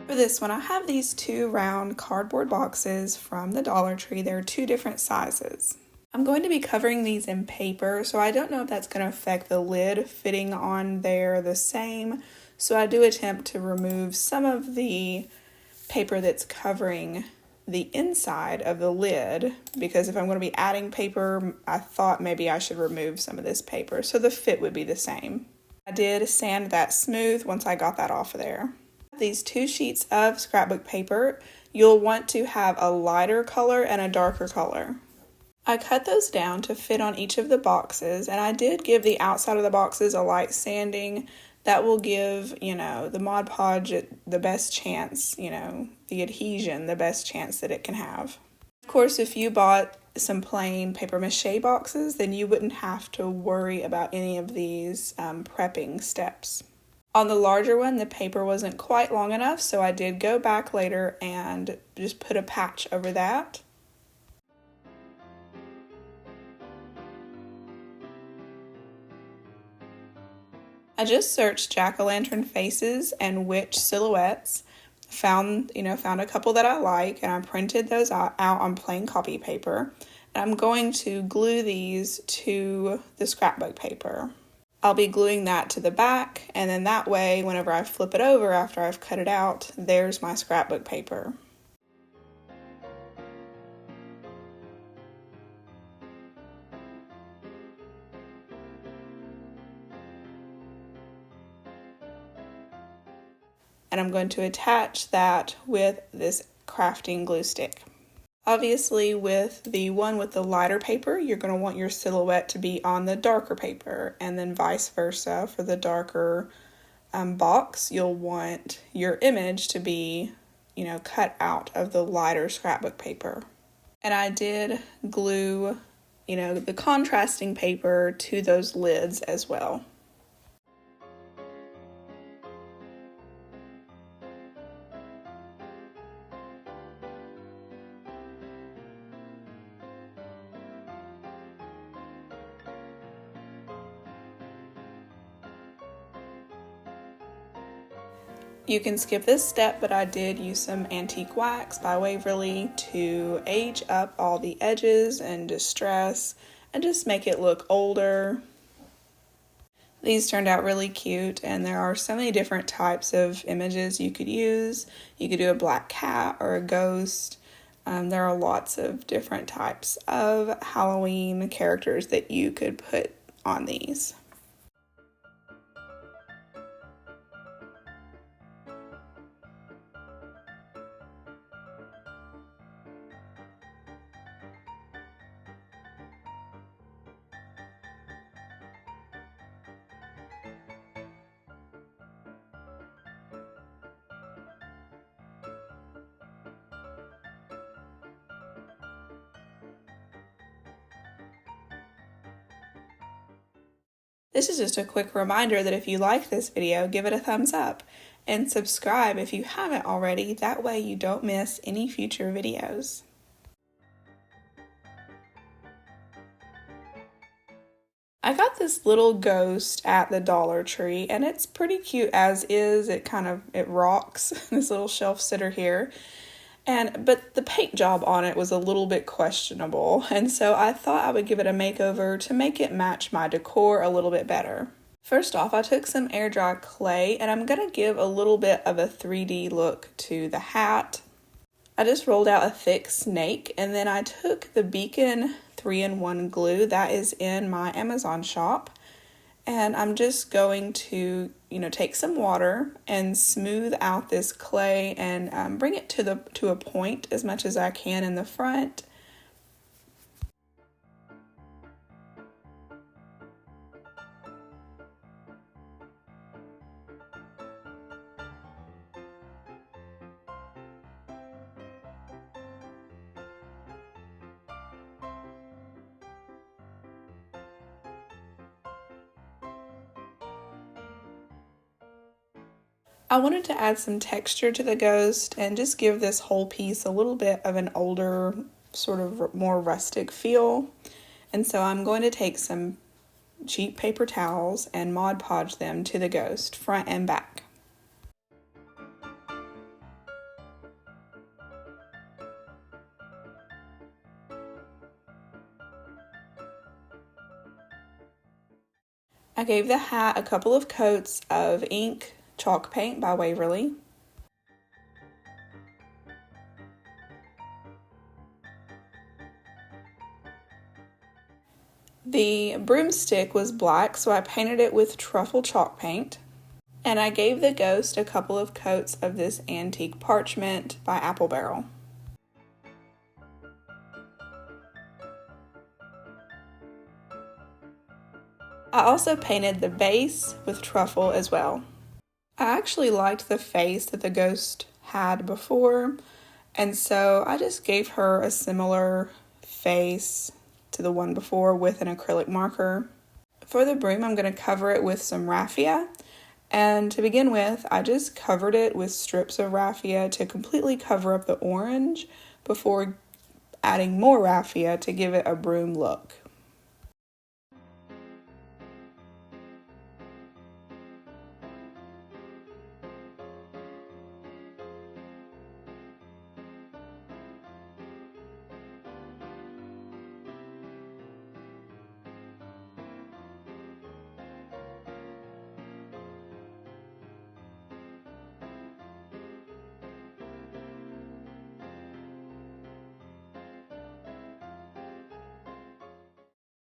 For this one, I have these two round cardboard boxes from the Dollar Tree. They're two different sizes. I'm going to be covering these in paper, so I don't know if that's going to affect the lid fitting on there the same. So I do attempt to remove some of the paper that's covering the inside of the lid, because if I'm going to be adding paper, I thought maybe I should remove some of this paper so the fit would be the same. I did sand that smooth once I got that off of there. These two sheets of scrapbook paper, you'll want to have a lighter color and a darker color. I cut those down to fit on each of the boxes, and I did give the outside of the boxes a light sanding. That will give, the Mod Podge the best chance, the adhesion, the best chance that it can have. Of course, if you bought some plain paper mache boxes, then you wouldn't have to worry about any of these prepping steps. On the larger one, the paper wasn't quite long enough, so I did go back later and just put a patch over that. I just searched jack-o'-lantern faces and witch silhouettes, found a couple that I like, and I printed those out on plain copy paper. And I'm going to glue these to the scrapbook paper. I'll be gluing that to the back, and then that way, whenever I flip it over after I've cut it out, there's my scrapbook paper. And I'm going to attach that with this crafting glue stick. Obviously, with the one with the lighter paper, you're going to want your silhouette to be on the darker paper, and then vice versa. For the darker box, you'll want your image to be, cut out of the lighter scrapbook paper. And I did glue, the contrasting paper to those lids as well. You can skip this step, but I did use some antique wax by Waverly to age up all the edges and distress and just make it look older. These turned out really cute, and there are so many different types of images you could use. You could do a black cat or a ghost. There are lots of different types of Halloween characters that you could put on these. This is just a quick reminder that if you like this video, give it a thumbs up and subscribe if you haven't already. That way you don't miss any future videos. I got this little ghost at the Dollar Tree, and it's pretty cute as is. It rocks, this little shelf sitter here. But the paint job on it was a little bit questionable, and so I thought I would give it a makeover to make it match my decor a little bit better. First off, I took some air dry clay, and I'm going to give a little bit of a 3D look to the hat. I just rolled out a thick snake, and then I took the Beacon 3-in-1 glue that is in my Amazon shop, and I'm just going to, take some water and smooth out this clay and bring it to a point as much as I can in the front. I wanted to add some texture to the ghost and just give this whole piece a little bit of an older, sort of more rustic feel. And so I'm going to take some cheap paper towels and Mod Podge them to the ghost, front and back. gave the hat a couple of coats of ink chalk paint by Waverly. The broomstick was black, so I painted it with truffle chalk paint. And I gave the ghost a couple of coats of this antique parchment by Apple Barrel. I also painted the base with truffle as well. I actually liked the face that the ghost had before, and so I just gave her a similar face to the one before with an acrylic marker. For the broom, I'm going to cover it with some raffia, and to begin with, I just covered it with strips of raffia to completely cover up the orange before adding more raffia to give it a broom look.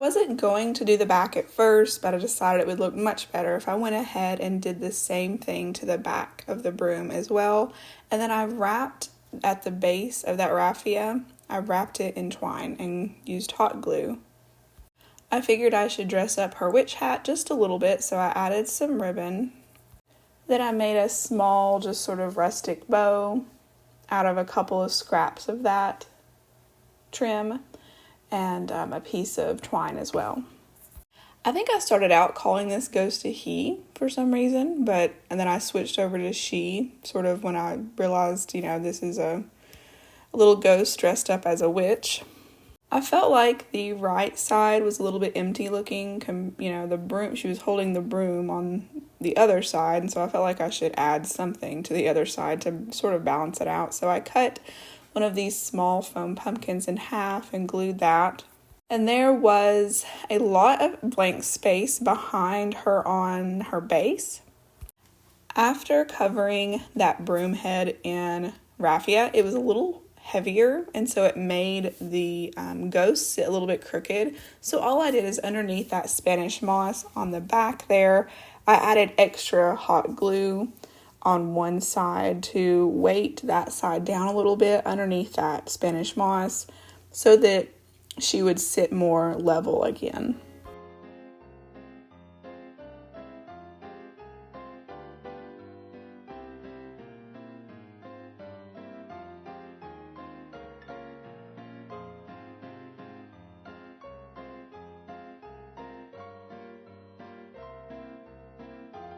I wasn't going to do the back at first, but I decided it would look much better if I went ahead and did the same thing to the back of the broom as well. And then I wrapped at the base of that raffia, I wrapped it in twine and used hot glue. I figured I should dress up her witch hat just a little bit, so I added some ribbon. Then I made a small, just sort of rustic bow out of a couple of scraps of that trim, and a piece of twine as well. I think I started out calling this ghost a he for some reason, and then I switched over to she, sort of when I realized, this is a little ghost dressed up as a witch. I felt like the right side was a little bit empty looking, the broom, she was holding the broom on the other side, and so I felt like I should add something to the other side to sort of balance it out. So I cut one of these small foam pumpkins in half and glued that. And there was a lot of blank space behind her on her base. After covering that broom head in raffia, it was a little heavier, and so it made the ghost sit a little bit crooked. So all I did is underneath that Spanish moss on the back there, I added extra hot glue on one side to weight that side down a little bit underneath that Spanish moss so that she would sit more level again.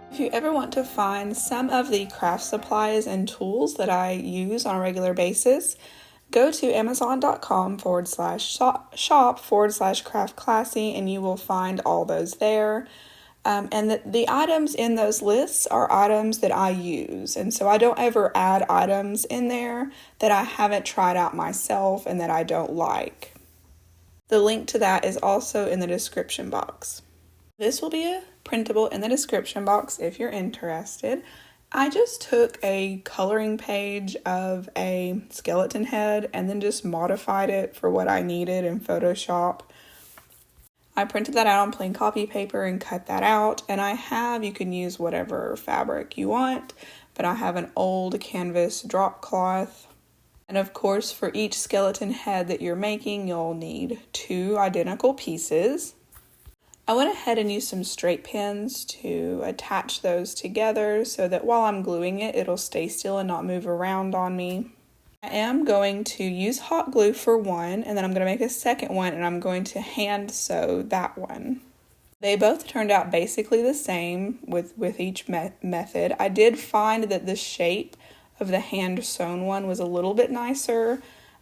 If you ever want to find some of the craft supplies and tools that I use on a regular basis, go to amazon.com/shop/craft classy and you will find all those there. And the items in those lists are items that I use. And so I don't ever add items in there that I haven't tried out myself and that I don't like. The link to that is also in the description box. This will be printable in the description box if you're interested. I just took a coloring page of a skeleton head and then just modified it for what I needed in Photoshop. I printed that out on plain copy paper and cut that out, and you can use whatever fabric you want, but I have an old canvas drop cloth. And of course, for each skeleton head that you're making, you'll need 2 identical pieces. I went ahead and used some straight pins to attach those together so that while I'm gluing it, it'll stay still and not move around on me. I am going to use hot glue for one, and then I'm going to make a second one, and I'm going to hand sew that one. They both turned out basically the same with each method. I did find that the shape of the hand sewn one was a little bit nicer.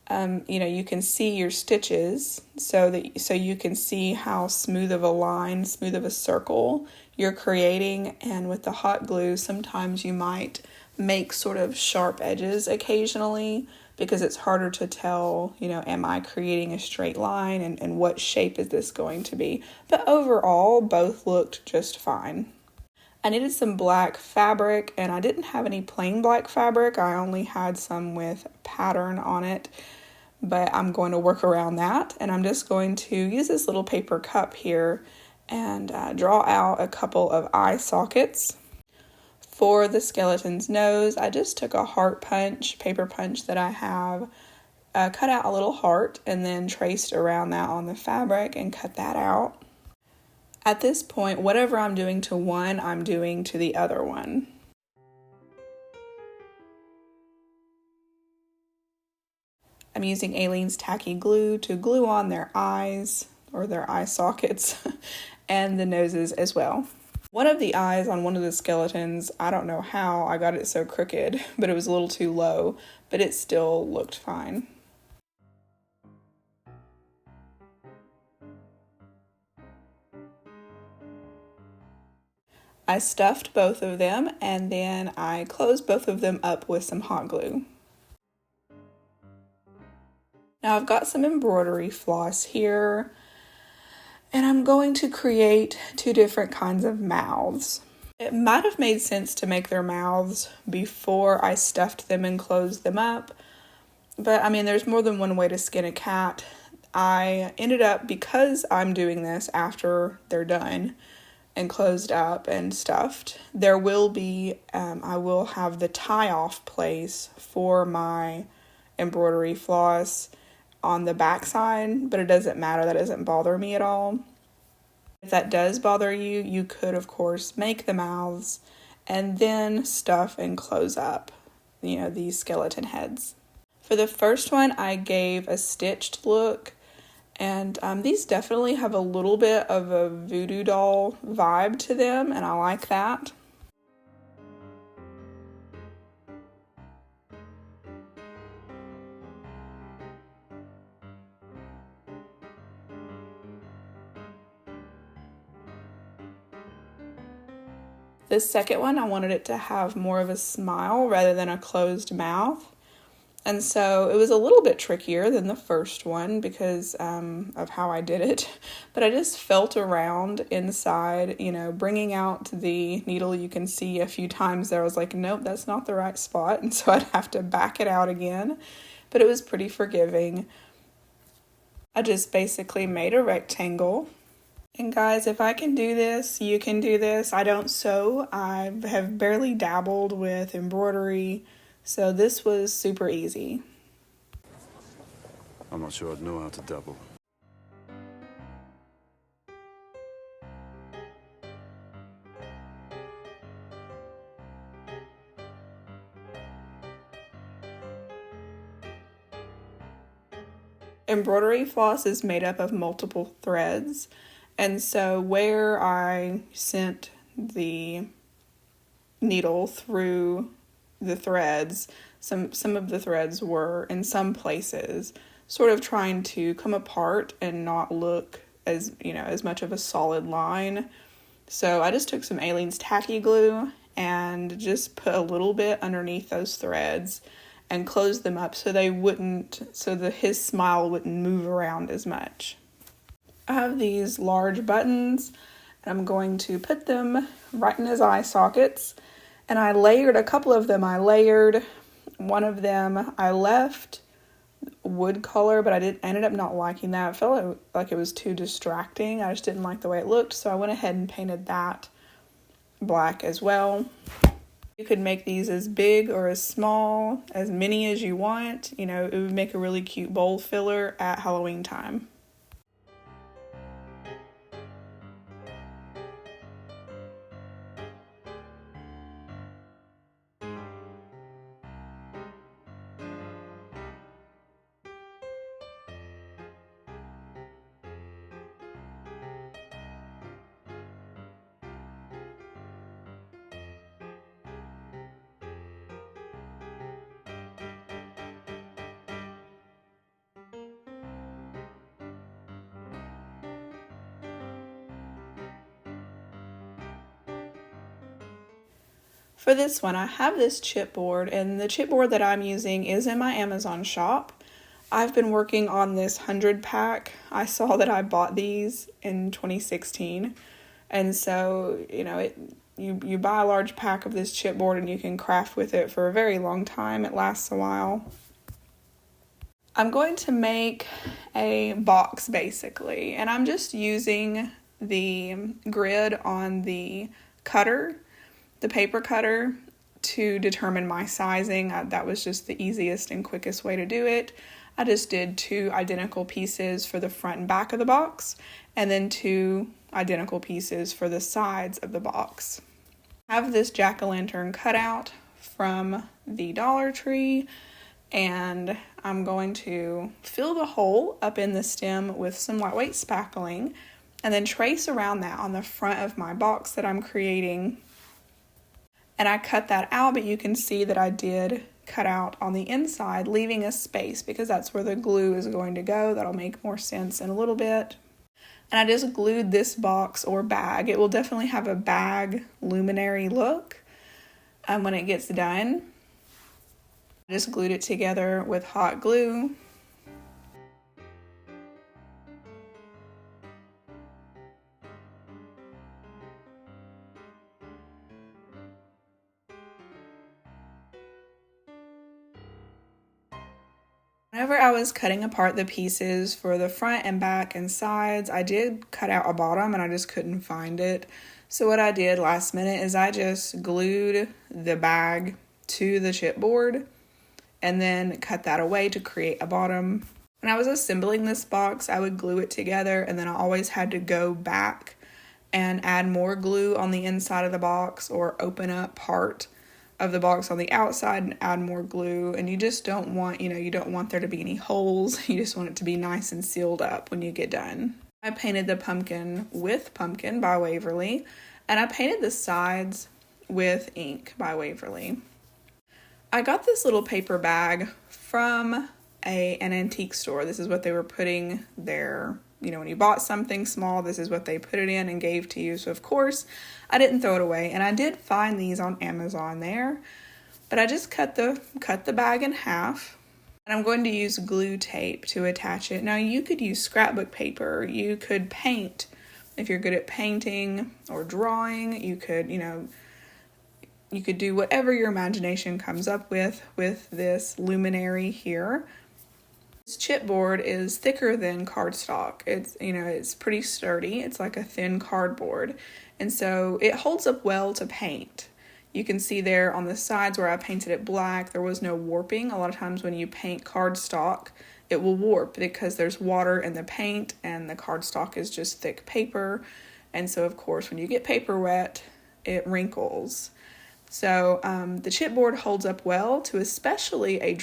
You can see your stitches so you can see how smooth of a line, smooth of a circle you're creating. And with the hot glue, sometimes you might make sort of sharp edges occasionally. because it's harder to tell, am I creating a straight line and what shape is this going to be? But overall, both looked just fine. I needed some black fabric, and I didn't have any plain black fabric. I only had some with pattern on it, but I'm going to work around that, and I'm just going to use this little paper cup here and draw out a couple of eye sockets. For the skeleton's nose, I just took a heart punch, paper punch that I have, cut out a little heart, and then traced around that on the fabric and cut that out. At this point, whatever I'm doing to one, I'm doing to the other one. I'm using Aleene's tacky glue to glue on their eyes, or their eye sockets, and the noses as well. One of the eyes on one of the skeletons, I don't know how I got it so crooked, but it was a little too low, but it still looked fine. I stuffed both of them, and then I closed both of them up with some hot glue. Now I've got some embroidery floss here, and I'm going to create two different kinds of mouths. It might have made sense to make their mouths before I stuffed them and closed them up, but I mean, there's more than one way to skin a cat. I ended up, because I'm doing this after they're done and closed up and stuffed, there will be, I will have the tie-off place for my embroidery floss on the back side, but it doesn't matter. That doesn't bother me at all. If that does bother you, you could, of course, make the mouths and then stuff and close up, these skeleton heads. For the first one, I gave a stitched look, and these definitely have a little bit of a voodoo doll vibe to them, and I like that. This second one, I wanted it to have more of a smile rather than a closed mouth. And so it was a little bit trickier than the first one because of how I did it. But I just felt around inside, bringing out the needle. You can see a few times there I was like, nope, that's not the right spot. And so I'd have to back it out again. But it was pretty forgiving. I just basically made a rectangle. And guys, if I can do this, you can do this. I don't sew. I have barely dabbled with embroidery, so this was super easy. I'm not sure I'd know how to dabble. Embroidery floss is made up of multiple threads. And so where I sent the needle through the threads, some of the threads were in some places sort of trying to come apart and not look as much of a solid line. So I just took some Aleene's tacky glue and just put a little bit underneath those threads and closed them up so his smile wouldn't move around as much. I have these large buttons, and I'm going to put them right in his eye sockets. And I layered a couple of them. One of them I left wood color, but I ended up not liking that. It felt like it was too distracting. I just didn't like the way it looked, so I went ahead and painted that black as well. You could make these as big or as small, as many as you want. It would make a really cute bowl filler at Halloween time. For this one, I have this chipboard, and the chipboard that I'm using is in my Amazon shop. I've been working on this 100 pack. I saw that I bought these in 2016, and so, you buy a large pack of this chipboard and you can craft with it for a very long time. It lasts a while. I'm going to make a box basically, and I'm just using the grid on the cutter, the paper cutter, to determine my sizing. That was just the easiest and quickest way to do it. I just did 2 identical pieces for the front and back of the box, and then 2 identical pieces for the sides of the box. I have this jack-o'-lantern cut out from the Dollar Tree, and I'm going to fill the hole up in the stem with some lightweight spackling, and then trace around that on the front of my box that I'm creating. And I cut that out, but you can see that I did cut out on the inside, leaving a space because that's where the glue is going to go. That'll make more sense in a little bit. And I just glued this box or bag. It will definitely have a bag luminary look when it gets done. I just glued it together with hot glue. Whenever I was cutting apart the pieces for the front and back and sides, I did cut out a bottom and I just couldn't find it. So what I did last minute is I just glued the bag to the chipboard and then cut that away to create a bottom. When I was assembling this box, I would glue it together, and then I always had to go back and add more glue on the inside of the box or open up part of the box on the outside and add more glue. And you just don't want, you don't want there to be any holes. You just want it to be nice and sealed up when you get done. I painted the pumpkin with Pumpkin by Waverly, and I painted the sides with ink by Waverly. I got this little paper bag from an antique store. This is what they were putting there. When you bought something small, this is what they put it in and gave to you. So of course, I didn't throw it away. And I did find these on Amazon there. But I just cut the bag in half. And I'm going to use glue tape to attach it. Now you could use scrapbook paper. You could paint. If you're good at painting or drawing, you could do whatever your imagination comes up with this luminary here. This chipboard is thicker than cardstock. It's pretty sturdy. It's like a thin cardboard. And so it holds up well to paint. You can see there on the sides where I painted it black, there was no warping. A lot of times when you paint cardstock, it will warp because there's water in the paint and the cardstock is just thick paper. And so of course, when you get paper wet, it wrinkles. So the chipboard holds up well to especially a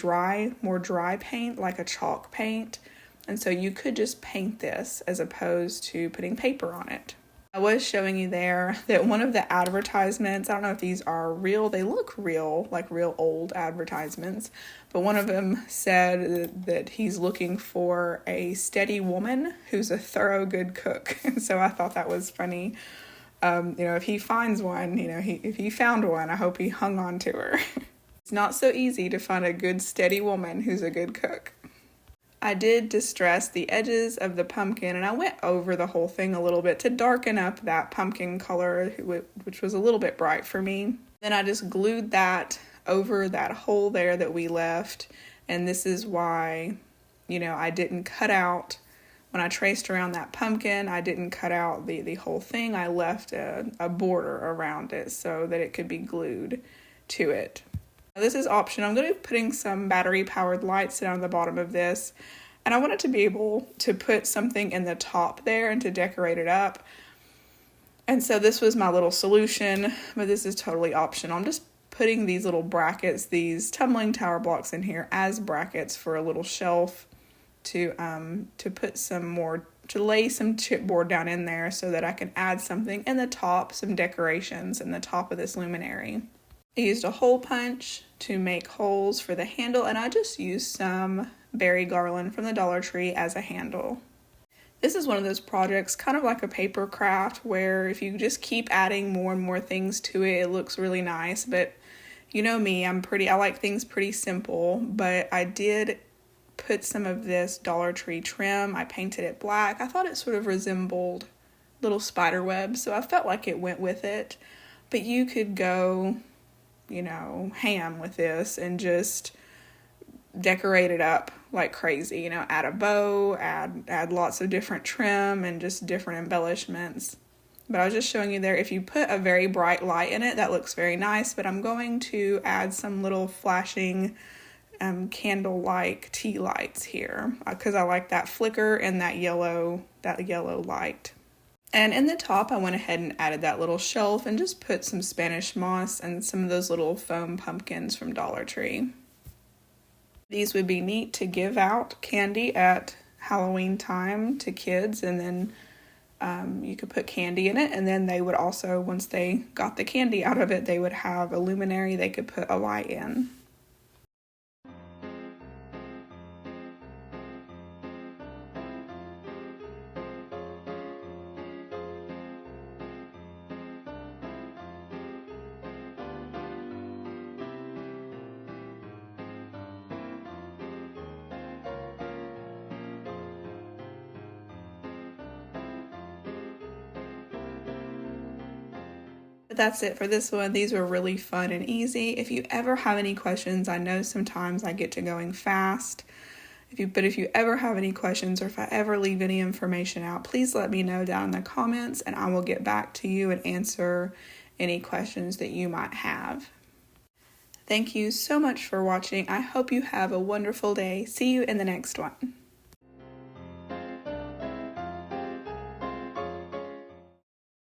more dry paint like a chalk paint. And so you could just paint this as opposed to putting paper on it. I was showing you there that one of the advertisements, I don't know if these are real, they look real, like real old advertisements, but one of them said that he's looking for a steady woman who's a thorough good cook. And so I thought that was funny. If he finds one, if he found one, I hope he hung on to her. It's not so easy to find a good steady woman who's a good cook. I did distress the edges of the pumpkin, and I went over the whole thing a little bit to darken up that pumpkin color, which was a little bit bright for me. Then I just glued that over that hole there that we left, and this is why, I didn't cut out, when I traced around that pumpkin, I didn't cut out the whole thing. I left a border around it so that it could be glued to it. This is optional. I'm going to be putting some battery-powered lights down the bottom of this, and I wanted to be able to put something in the top there and to decorate it up. And so this was my little solution, but this is totally optional. I'm just putting these little brackets, these tumbling tower blocks in here as brackets for a little shelf to put some more, to lay some chipboard down in there so that I can add something in the top, some decorations in the top of this luminary. I used a hole punch to make holes for the handle, and I just used some berry garland from the Dollar Tree as a handle. This is one of those projects, kind of like a paper craft, where if you just keep adding more and more things to it, it looks really nice. But you know me, I like things pretty simple, but I did put some of this Dollar Tree trim. I painted it black. I thought it sort of resembled little spider webs, so I felt like it went with it. But you could go, ham with this and just decorate it up like crazy, add a bow, add lots of different trim and just different embellishments. But I was just showing you there, if you put a very bright light in it, that looks very nice. But I'm going to add some little flashing candle-like tea lights here because I like that flicker and that yellow light. And in the top, I went ahead and added that little shelf and just put some Spanish moss and some of those little foam pumpkins from Dollar Tree. These would be neat to give out candy at Halloween time to kids, and then you could put candy in it, and then they would also, once they got the candy out of it, they would have a luminary they could put a light in. But that's it for this one. These were really fun and easy. If you ever have any questions, I know sometimes I get to going fast. If you ever have any questions, or if I ever leave any information out, please let me know down in the comments and I will get back to you and answer any questions that you might have. Thank you so much for watching. I hope you have a wonderful day. See you in the next one.